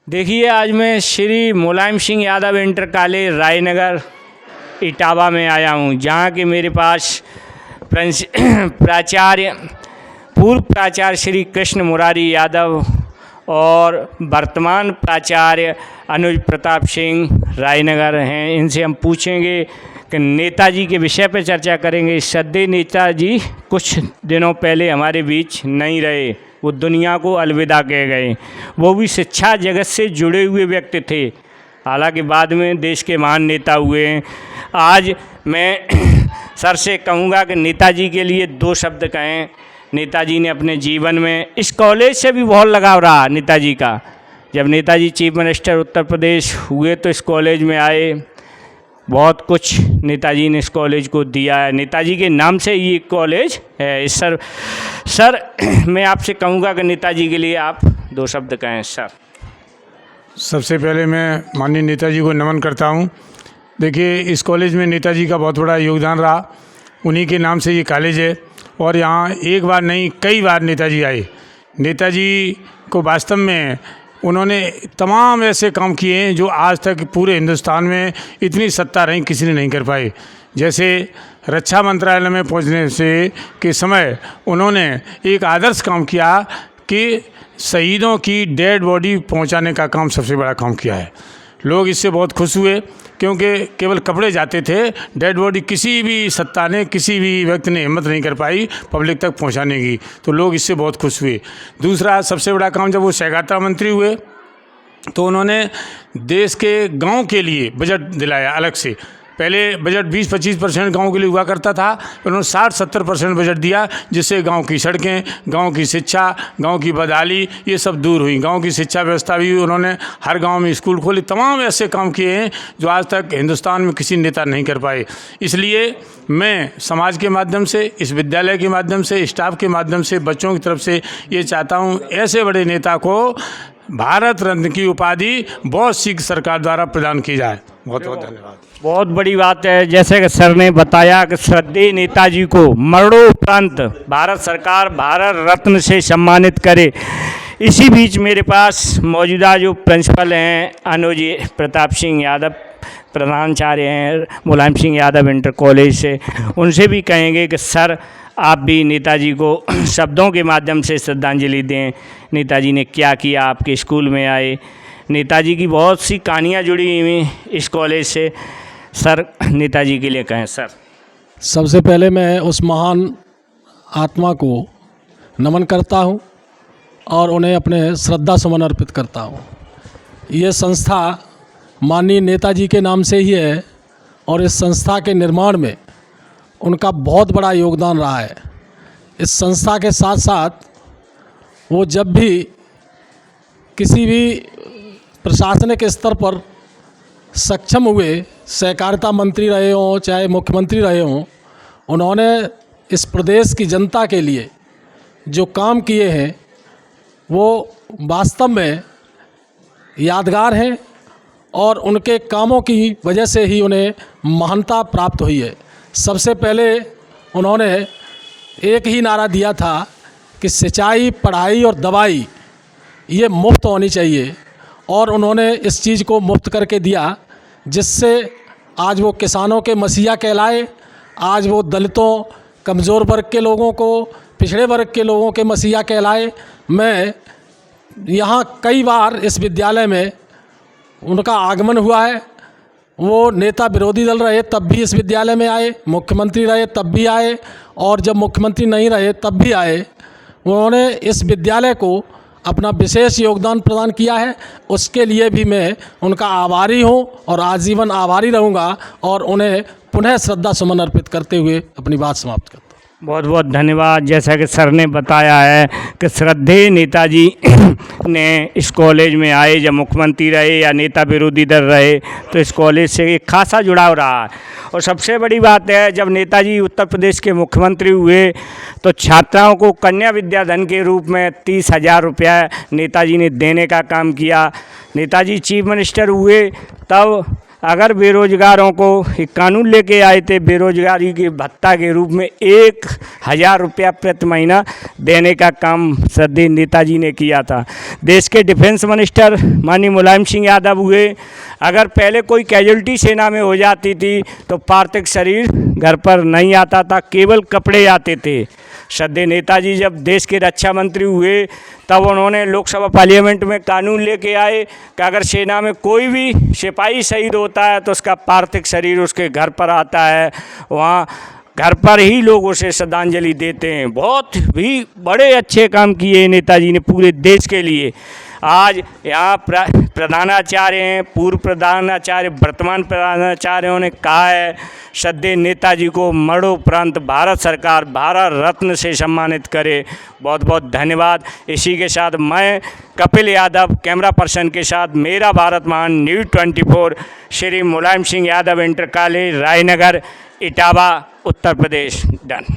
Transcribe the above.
देखिए, आज मैं श्री मुलायम सिंह यादव इंटर कॉलेज रायनगर इटावा में आया हूँ, जहाँ के मेरे पास प्राचार्य पूर्व प्राचार्य श्री कृष्ण मुरारी यादव और वर्तमान प्राचार्य अनुज प्रताप सिंह रायनगर हैं। इनसे हम पूछेंगे कि नेताजी के विषय पर चर्चा करेंगे। श्रद्धेय नेताजी कुछ दिनों पहले हमारे बीच नहीं रहे, वो दुनिया को अलविदा कह गए। वो भी शिक्षा जगत से जुड़े हुए व्यक्ति थे, हालांकि बाद में देश के महान नेता हुए हैं। आज मैं सर से कहूँगा कि नेताजी के लिए दो शब्द कहें। नेताजी ने अपने जीवन में इस कॉलेज से भी बहुत लगाव रहा नेताजी का। जब नेताजी चीफ मिनिस्टर उत्तर प्रदेश हुए तो इस कॉलेज में आए, बहुत कुछ नेताजी ने इस कॉलेज को दिया है। नेताजी के नाम से ये कॉलेज है। सर मैं आपसे कहूँगा कि नेताजी के लिए आप दो शब्द कहें सर। सबसे पहले मैं माननीय नेताजी को नमन करता हूँ। देखिए, इस कॉलेज में नेताजी का बहुत बड़ा योगदान रहा, उन्हीं के नाम से ये कॉलेज है। और यहाँ एक बार नहीं कई बार नेताजी आए। नेताजी को वास्तव में उन्होंने तमाम ऐसे काम किए हैं जो आज तक पूरे हिंदुस्तान में इतनी सत्ता रही किसी ने नहीं कर पाए। जैसे रक्षा मंत्रालय में पहुंचने से के समय उन्होंने एक आदर्श काम किया कि शहीदों की डेड बॉडी पहुंचाने का काम सबसे बड़ा काम किया है। लोग इससे बहुत खुश हुए, क्योंकि केवल कपड़े जाते थे, डेड बॉडी किसी भी सत्ता ने, किसी भी व्यक्ति ने हिम्मत नहीं कर पाई पब्लिक तक पहुंचाने की, तो लोग इससे बहुत खुश हुए। दूसरा सबसे बड़ा काम, जब वो सहकारिता मंत्री हुए तो उन्होंने देश के गांव के लिए बजट दिलाया अलग से। पहले बजट 20-25% गाँव के लिए हुआ करता था, उन्होंने 60-70% बजट दिया, जिससे गांव की सड़कें, गांव की शिक्षा, गांव की बदहाली ये सब दूर हुई। गांव की शिक्षा व्यवस्था भी उन्होंने हर गांव में स्कूल खोले। तमाम ऐसे काम किए हैं जो आज तक हिंदुस्तान में किसी नेता नहीं कर पाए। इसलिए मैं समाज के माध्यम से, इस विद्यालय के माध्यम से, स्टाफ के माध्यम से, बच्चों की तरफ से ये चाहता हूँ, ऐसे बड़े नेता को भारत रत्न की उपाधि बहुत शीघ्र सरकार द्वारा प्रदान की जाए। बहुत बहुत धन्यवाद। बहुत बड़ी बात है, जैसे कि सर ने बताया कि श्रद्धेय नेताजी को मरणोपरांत भारत सरकार भारत रत्न से सम्मानित करे। इसी बीच मेरे पास मौजूदा जो प्रिंसिपल हैं अनुज प्रताप सिंह यादव, प्रधानाचार्य हैं मुलायम सिंह यादव इंटर कॉलेज से, उनसे भी कहेंगे कि सर आप भी नेताजी को शब्दों के माध्यम से श्रद्धांजलि दें। नेताजी ने क्या किया, आपके स्कूल में आए, नेताजी की बहुत सी कहानियाँ जुड़ी हुई इस कॉलेज से। सर नेताजी के लिए कहें सर। सबसे पहले मैं उस महान आत्मा को नमन करता हूं और उन्हें अपने श्रद्धा सुमन अर्पित करता हूं। ये संस्था माननीय नेताजी के नाम से ही है और इस संस्था के निर्माण में उनका बहुत बड़ा योगदान रहा है। इस संस्था के साथ साथ वो जब भी किसी भी प्रशासनिक स्तर पर सक्षम हुए, सहकारिता मंत्री रहे हों चाहे मुख्यमंत्री रहे हों, उन्होंने इस प्रदेश की जनता के लिए जो काम किए हैं वो वास्तव में यादगार हैं और उनके कामों की वजह से ही उन्हें महानता प्राप्त हुई है। सबसे पहले उन्होंने एक ही नारा दिया था कि सिंचाई, पढ़ाई और दवाई ये मुफ्त होनी चाहिए, और उन्होंने इस चीज़ को मुफ्त करके दिया, जिससे आज वो किसानों के मसीहा कहलाए। आज वो दलितों, कमज़ोर वर्ग के लोगों को, पिछड़े वर्ग के लोगों के मसीहा कहलाए। मैं यहाँ कई बार इस विद्यालय में उनका आगमन हुआ है। वो नेता विरोधी दल रहे तब भी इस विद्यालय में आए, मुख्यमंत्री रहे तब भी आए, और जब मुख्यमंत्री नहीं रहे तब भी आए। उन्होंने इस विद्यालय को अपना विशेष योगदान प्रदान किया है। उसके लिए भी मैं उनका आभारी हूं और आजीवन आभारी रहूंगा, और उन्हें पुनः श्रद्धा सुमन अर्पित करते हुए अपनी बात समाप्त करता हूं। बहुत बहुत धन्यवाद। जैसा कि सर ने बताया है कि श्रद्धेय नेताजी ने इस कॉलेज में आए, जब मुख्यमंत्री रहे या नेता विरोधी दल रहे तो इस कॉलेज से एक खासा जुड़ाव रहा है। और सबसे बड़ी बात है, जब नेताजी उत्तर प्रदेश के मुख्यमंत्री हुए तो छात्राओं को कन्या विद्याधन के रूप में 30,000 रुपया नेताजी ने देने का काम किया। नेताजी चीफ मिनिस्टर हुए तब अगर बेरोजगारों को एक कानून लेके आए थे बेरोजगारी के भत्ता के रूप में 1,000 रुपया प्रति महीना देने का काम श्रद्धेय नेताजी ने किया था। देश के डिफेंस मिनिस्टर माननीय मुलायम सिंह यादव हुए। अगर पहले कोई कैजुअल्टी सेना में हो जाती थी तो पार्थिव शरीर घर पर नहीं आता था, केवल कपड़े आते थे। श्रद्धेय नेताजी जब देश के रक्षा मंत्री हुए तब उन्होंने लोकसभा पार्लियामेंट में कानून लेके आए कि अगर सेना में कोई भी सिपाही शहीद होता है तो उसका पार्थिव शरीर उसके घर पर आता है, वहाँ घर पर ही लोग उसे श्रद्धांजलि देते हैं। बहुत भी बड़े अच्छे काम किए नेताजी ने पूरे देश के लिए। आज यहाँ प्रधानाचार्य हैं, पूर्व प्रधानाचार्य, वर्तमान प्रधानाचार्यों ने कहा है श्रद्धेय नेताजी को मरणोपरांत भारत सरकार भारत रत्न से सम्मानित करे। बहुत बहुत धन्यवाद। इसी के साथ मैं कपिल यादव कैमरा पर्सन के साथ मेरा भारत महान news 24 Shri Mulayam Singh Yadav inter college Raynagar Etawah Uttar Pradesh done.